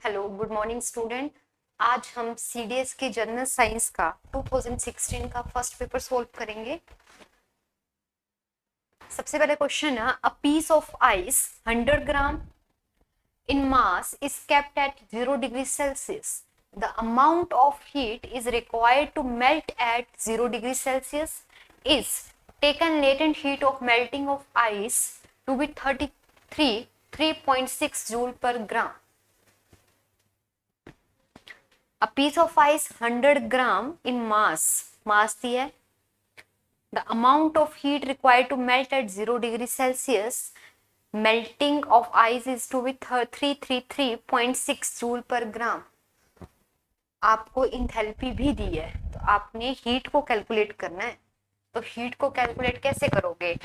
Hello good morning student. आज हम CDS के जनरल साइंस का 2016 का फर्स्ट पेपर सोल्व करेंगे। सबसे पहले क्वेश्चन है, a piece of ice 100 gram in mass is kept at 0 degrees Celsius. The amount of heat is required to melt at 0 degrees Celsius is taken latent heat of melting of ice to be 3.6 joule per gram. A piece of ice 100 gram in mass दिया है. The amount of heat required to melt at 0 degree Celsius, melting of ice is to be 333.6 joule per gram. आपको enthalpy भी दी है तो आपने heat को calculate करना है. तो हीट को कैलकुलेट कैसे करोगे?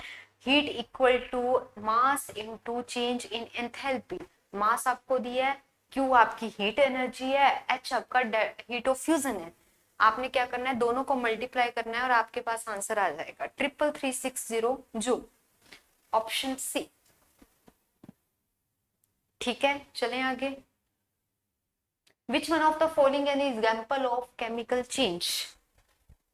Heat equal to mass into change in enthalpy. Mass आपको दिया है, Q आपकी हीट एनर्जी है, H आपका हीट ऑफ फ्यूजन है. आपने क्या करना है, दोनों को मल्टीप्लाई करना है और आपके पास आंसर आ जाएगा 33360 जूल. Option C. ठीक है, चलें आगे. विच one of the following an example of chemical change.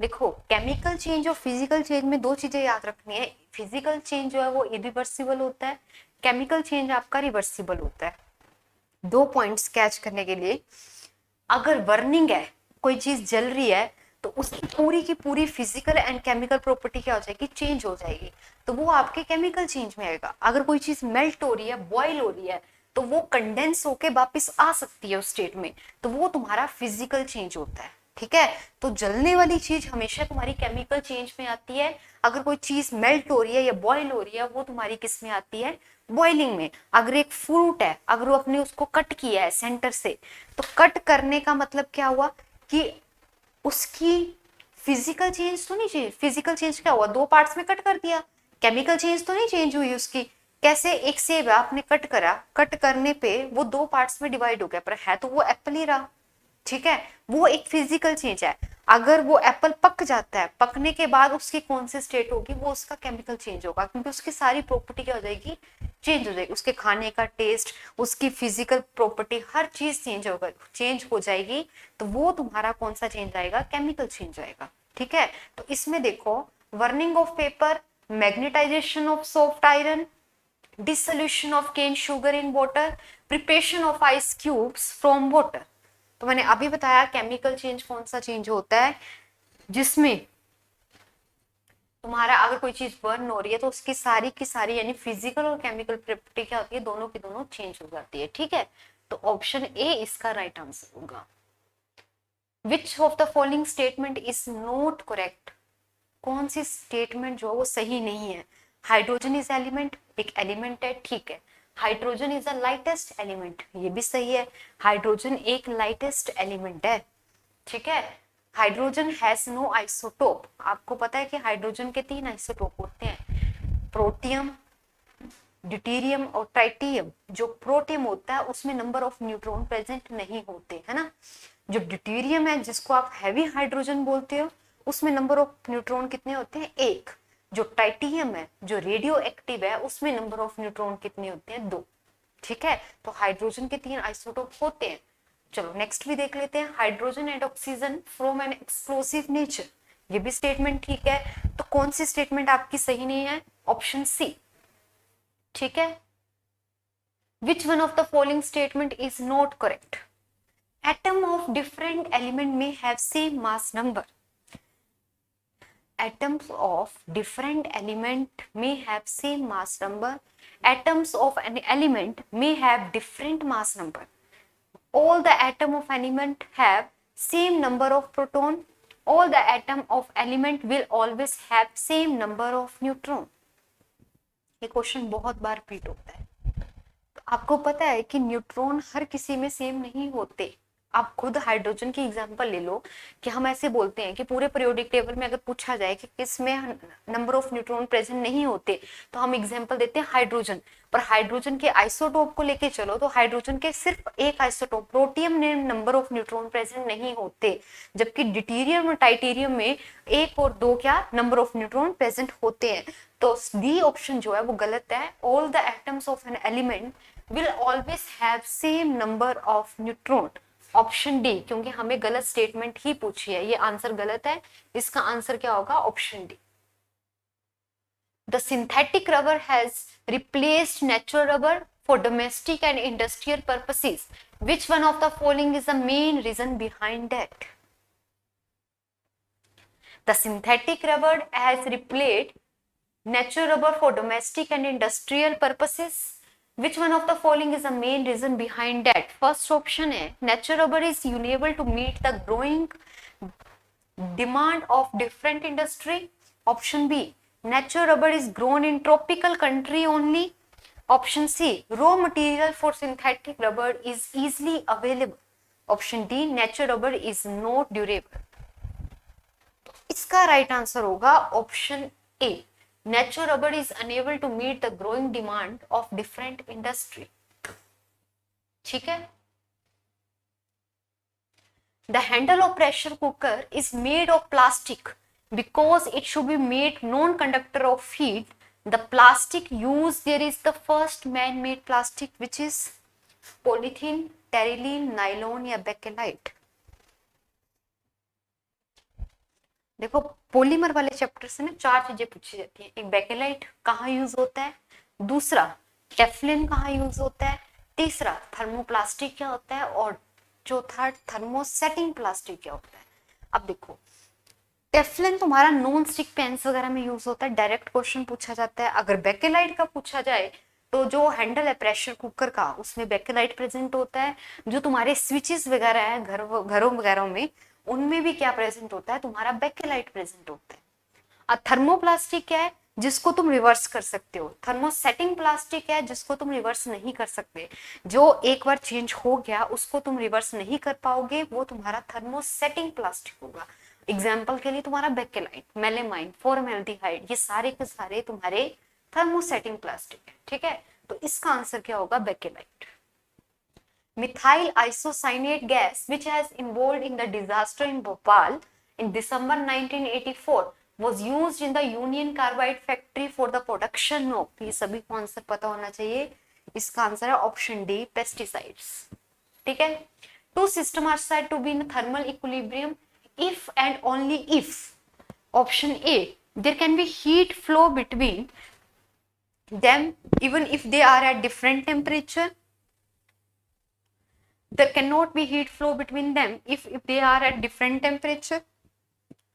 देखो, केमिकल चेंज और फिजिकल चेंज में दो चीजें याद रखनी है. फिजिकल चेंज जो है वो इरिवर्सिबल होता है, केमिकल चेंज आपका रिवर्सिबल होता है. दो पॉइंट्स कैच करने के लिए, अगर बर्निंग है, कोई चीज जल रही है, तो उसकी पूरी की पूरी फिजिकल एंड केमिकल प्रॉपर्टी क्या हो जाएगी, चेंज हो जाएगी. तो वो आपके केमिकल चेंज में आएगा. अगर कोई चीज मेल्ट हो रही है, बॉयल हो रही है, तो वो कंडेंस होके वापस आ सकती है उस स्टेट में, तो वो तुम्हारा फिजिकल चेंज होता है. ठीक है, तो जलने वाली चीज हमेशा तुम्हारी केमिकल चेंज में आती है. अगर कोई चीज मेल्ट हो रही है या बॉयल हो रही है, वो तुम्हारी किस में आती है, बॉइलिंग में. अगर एक फ्रूट है, अगर वो अपने उसको कट किया है सेंटर से, तो कट करने का मतलब क्या हुआ कि उसकी फिजिकल चेंज तो नहीं चेंज. फिजिकल चेंज क्या हुआ, दो पार्ट्स में कट कर दिया. केमिकल चेंज तो नहीं चेंज हुई उसकी. कैसे, एक सेब है, आपने कट करा, कट करने पे वो दो पार्ट्स में डिवाइड हो गया, पर है तो वो एप्पल ही रहा. ठीक है, वो एक फिजिकल चेंज है. अगर वो एप्पल पक जाता है, पकने के बाद उसकी कौन सी स्टेट होगी, वो उसका केमिकल चेंज होगा, क्योंकि उसकी सारी प्रॉपर्टी क्या हो जाएगी, चेंज हो जाएगी. उसके खाने का टेस्ट, उसकी फिजिकल प्रॉपर्टी, हर चीज चेंज हो जाएगी. तो वो तुम्हारा कौन सा चेंज आएगा, केमिकल चेंज आएगा. ठीक है, तो इसमें देखो, burning of paper, magnetization of soft iron, dissolution of cane sugar in water, preparation of ice cubes from water. तो मैंने अभी बताया केमिकल चेंज कौन सा चेंज होता है, जिसमें तुम्हारा अगर कोई चीज बर्न हो रही है तो उसकी सारी की सारी यानी फिजिकल और केमिकल प्रॉपर्टी क्या होती है, दोनों की दोनों चेंज हो जाती है. ठीक है, तो ऑप्शन ए इसका राइट आंसर होगा. Which of the following statement is not correct. कौन सी स्टेटमेंट जो है वो सही नहीं है. हाइड्रोजन इज एलिमेंट, एक एलिमेंट है, ठीक है. Hydrogen is the lightest element, ये भी सही है. हाइड्रोजन एक लाइटेस्ट एलिमेंट है. ठीक है. Hydrogen has no isotope. आपको पता है कि हाइड्रोजन के 3 आइसोटोप होते हैं, प्रोटियम, ड्यूटेरियम और ट्राइटियम. जो प्रोटियम होता है उसमें नंबर ऑफ न्यूट्रॉन प्रेजेंट नहीं होते, है ना. जो ड्यूटेरियम है, जिसको आप हैवी हाइड्रोजन बोलते हो, उसमें नंबर ऑफ न्यूट्रॉन कितने होते हैं, 1. जो ट्राइटियम है, जो रेडियो एक्टिव है, उसमें नंबर ऑफ न्यूट्रॉन कितने होते हैं, 2. ठीक है, तो हाइड्रोजन के 3 आइसोटोप होते हैं. चलो नेक्स्ट भी देख लेते हैं. Hydrogen and oxygen from an explosive nature, ये भी स्टेटमेंट ठीक है. तो कौन सी स्टेटमेंट आपकी सही नहीं है, ऑप्शन सी. ठीक है. Which one of the following statement is not correct. Atom of different element में have same mass number. Atoms of different element may have same mass number. Atoms of an element may have different mass number. All the atom of element have same number of proton. All the atom of element will always have same number of neutron. ये question बहुत बार repeat होता है. तो आपको पता है कि neutron हर किसी में सेम नहीं होते. आप खुद हाइड्रोजन की एग्जांपल ले लो कि हम ऐसे बोलते हैं कि पूरे पीरियोडिक टेबल में अगर पूछा जाए कि किसमें नंबर ऑफ न्यूट्रॉन प्रेजेंट नहीं होते, तो हम एग्जांपल देते हैं हाइड्रोजन. पर हाइड्रोजन के आइसोटोप को लेके चलो तो हाइड्रोजन के सिर्फ एक आइसोटोप प्रोटियम में नंबर ऑफ न्यूट्रॉन प्रेजेंट नहीं होते, जबकि ड्यूटेरियम और ट्राइटेरियम में 1 और 2 क्या नंबर ऑफ न्यूट्रॉन प्रेजेंट होते हैं. तो डी ऑप्शन जो है वो गलत है. All the atoms of an element will always have same number of neutron. Option D, क्योंकि हमें गलत स्टेटमेंट ही पूछी है, ये आंसर गलत है, इसका आंसर क्या होगा? Option D. The synthetic rubber has replaced natural rubber for domestic and industrial purposes. Which one of the following is the main reason behind that? The synthetic rubber has replaced natural rubber for domestic and industrial purposes. Which one of the following is the main reason behind that? First option है natural rubber is unable to meet the growing demand of different industry. Option B, natural rubber is grown in tropical country only. Option C, raw material for synthetic rubber is easily available. Option D, natural rubber is not durable. इसका right answer होगा option A, natural rubber is unable to meet the growing demand of different industry. ठीक है. The handle of pressure cooker is made of plastic because it should be made non-conductor of heat. The plastic used there is the first man-made plastic, which is polythene, terylene, nylon या bakelite. देखो polymer वाले chapter से ना 4 चीजें पूछी जाती हैं. एक बेकेलाइट कहाँ यूज होता है, दूसरा टेफ्लिन कहाँ यूज होता है, तीसरा थर्मोप्लास्टिक क्या होता है, और चौथा थर्मोसेटिंग प्लास्टिक क्या होता है. अब देखो टेफ्लिन तुम्हारा नॉन स्टिक पेन्स वगैरह में यूज होता है, डायरेक्ट क्वेश्चन पूछा जाता है. अगर बेकेलाइट का पूछा जाए तो जो हैंडल है प्रेशर कुकर का उसमें बेकेलाइट प्रेजेंट होता है. जो तुम्हारे स्विचेस वगैरह है घरों वगैरह में उनमें भी क्या प्रेजेंट होता है, तुम्हारा बेकेलाइट प्रेजेंट होता है. अब थर्मोप्लास्टिक क्या है, जिसको तुम रिवर्स कर सकते हो. थर्मोसेटिंग प्लास्टिक है जिसको तुम रिवर्स नहीं कर सकते. जो एक बार चेंज हो गया उसको तुम रिवर्स नहीं कर पाओगे, वो तुम्हारा थर्मोसेटिंग प्लास्टिक होगा. एग्जाम्पल के लिए तुम्हारा बेकेलाइट, मेलेमाइन, फॉर्मेल्डिहाइड, ये सारे के सारे तुम्हारे थर्मोसेटिंग प्लास्टिक है. ठीक है, तो इसका आंसर क्या होगा? Bakelite. Methyl isocyanate gas, which has involved in the disaster in Bhopal in December 1984, was used in the Union Carbide factory for the production of. ये सभी को आंसर पता होना चाहिए. इसका आंसर है ऑप्शन डी, पेस्टिसाइड्स. ठीक है. Two systems are said to be in thermal equilibrium if and only if. Option A, there can be heat flow between them even if they are at different temperature. There cannot be heat flow between them if they are at different temperature.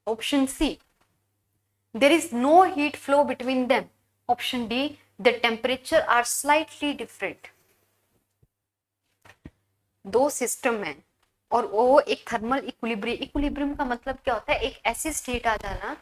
Option C, there is no heat flow between them. Option D, the temperature are slightly different. दो system है और वो एक thermal equilibrium. Equilibrium का मतलब क्या होता है? एक ऐसी स्टेट आ जाना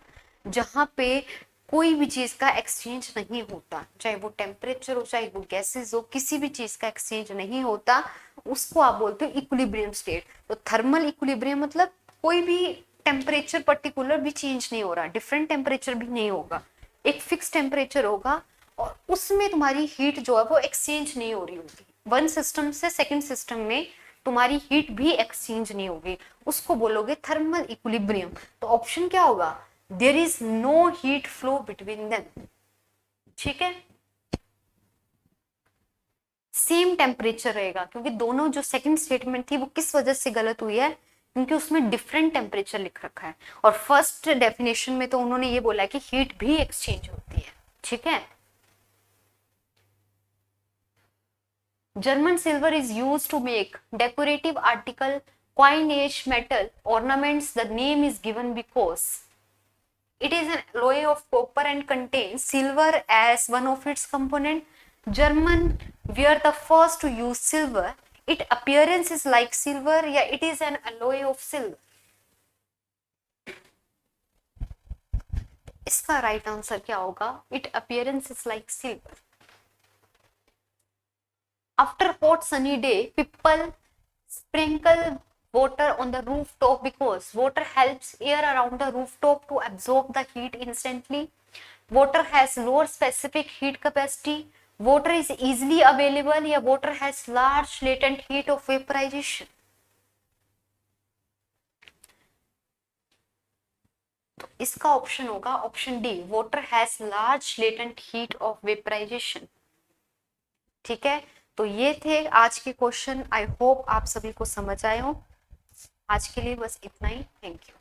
जहां पे कोई भी चीज का एक्सचेंज नहीं होता, चाहे वो टेम्परेचर हो चाहे वो गैसेस हो, किसी भी चीज का एक्सचेंज नहीं होता, उसको आप बोलते हो इक्विलिब्रियम स्टेट. तो थर्मल इक्विलिब्रियम मतलब कोई भी टेम्परेचर पर्टिकुलर भी चेंज नहीं हो रहा, डिफरेंट टेम्परेचर भी नहीं होगा, एक फिक्स टेम्परेचर होगा और उसमें तुम्हारी हीट जो है वो एक्सचेंज नहीं हो रही होगी. वन सिस्टम से सेकेंड सिस्टम में तुम्हारी हीट भी एक्सचेंज नहीं होगी, उसको बोलोगे थर्मल इक्विलिब्रियम. तो ऑप्शन क्या होगा? There is no heat flow between them. ठीक है, सेम टेम्परेचर रहेगा, क्योंकि दोनों जो सेकंड स्टेटमेंट थी वो किस वजह से गलत हुई है, क्योंकि उसमें डिफरेंट टेम्परेचर लिख रखा है. और फर्स्ट डेफिनेशन में तो उन्होंने ये बोला है कि हीट भी एक्सचेंज होती है. ठीक है. German silver is used to make decorative article, coinage, metal ornaments. The name is given because it is an alloy of copper and contains silver as one of its component. German were the first to use silver. Its appearance is like silver, yeah, it is an alloy of silver. इसका right answer क्या होगा? Its appearance is like silver. After hot sunny day, people sprinkle water on the rooftop because water helps air around the rooftop to absorb the heat instantly. Water has lower specific heat capacity. Water is easily available. या water has large latent heat of vaporization. तो इसका option होगा option D, water has large latent heat of vaporization. ठीक है, तो ये थे आज के क्वेश्चन। आई होप आप सभी को समझ आए हो। आज के लिए बस इतना ही। Thank you.